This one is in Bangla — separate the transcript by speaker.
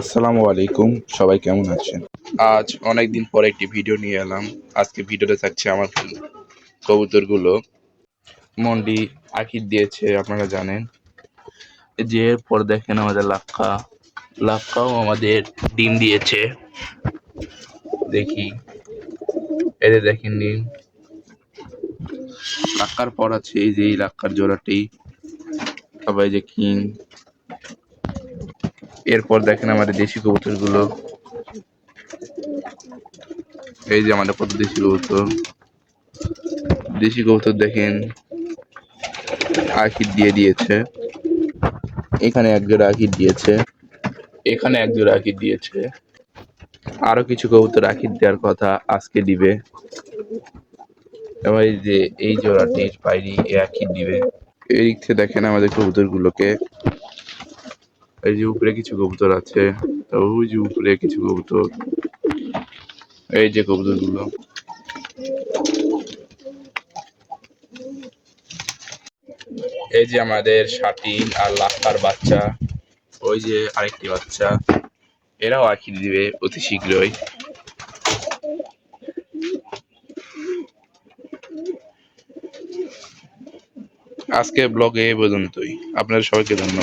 Speaker 1: আসসালামু আলাইকুম, সবাই কেমন আছেন? আজ অনেকদিন পরে একটি ভিডিও নিয়ে এলাম। আজকে ভিডিওতে থাকছে আমার কবুতরগুলো। মন্ডি আঁকির দিয়েছে, আপনারা জানেন। যে এরপর দেখেন আমাদের লাক্কাও আমাদের ডিম দিয়েছে। দেখি, এদের দেখেন ডিম। লাক্কার পর আছে এই যে এই লাক্কার জোড়াটি, তারপর এই যে কিং। এরপর দেখেন আমাদের দেশি কবুতরগুলো। এই যে আমাদের কত দেশি কবুতর। দেশি কবুতর দেখেন আঁকির দিয়ে দিয়েছে। এখানে এক জোড়া আঁকির দিয়েছে, এখানে এক জোড়া আঁকির দিয়েছে। আরো কিছু কবুতর আঁকির দেওয়ার কথা, আজকে দিবে। এবার এই যে এই জোড়াটির পায়রি এ আঁকির দিবে। এই দিক থেকে দেখেন আমাদের কবুতরগুলোকে। এই যে উপরে কিছু কবুতর আছে, ওই যে উপরে কিছু কবুতর। এই যে কবুতরগুলো। এই যে আমাদের শাটিন আর লাক্কার বাচ্চা। ওই যে আরেকটি বাচ্চা, এরাও আঁকির দিবে অতি শীঘ্রই। আজকে ব্লগে এই পর্যন্তই। আপনাদের সবাইকে ধন্যবাদ।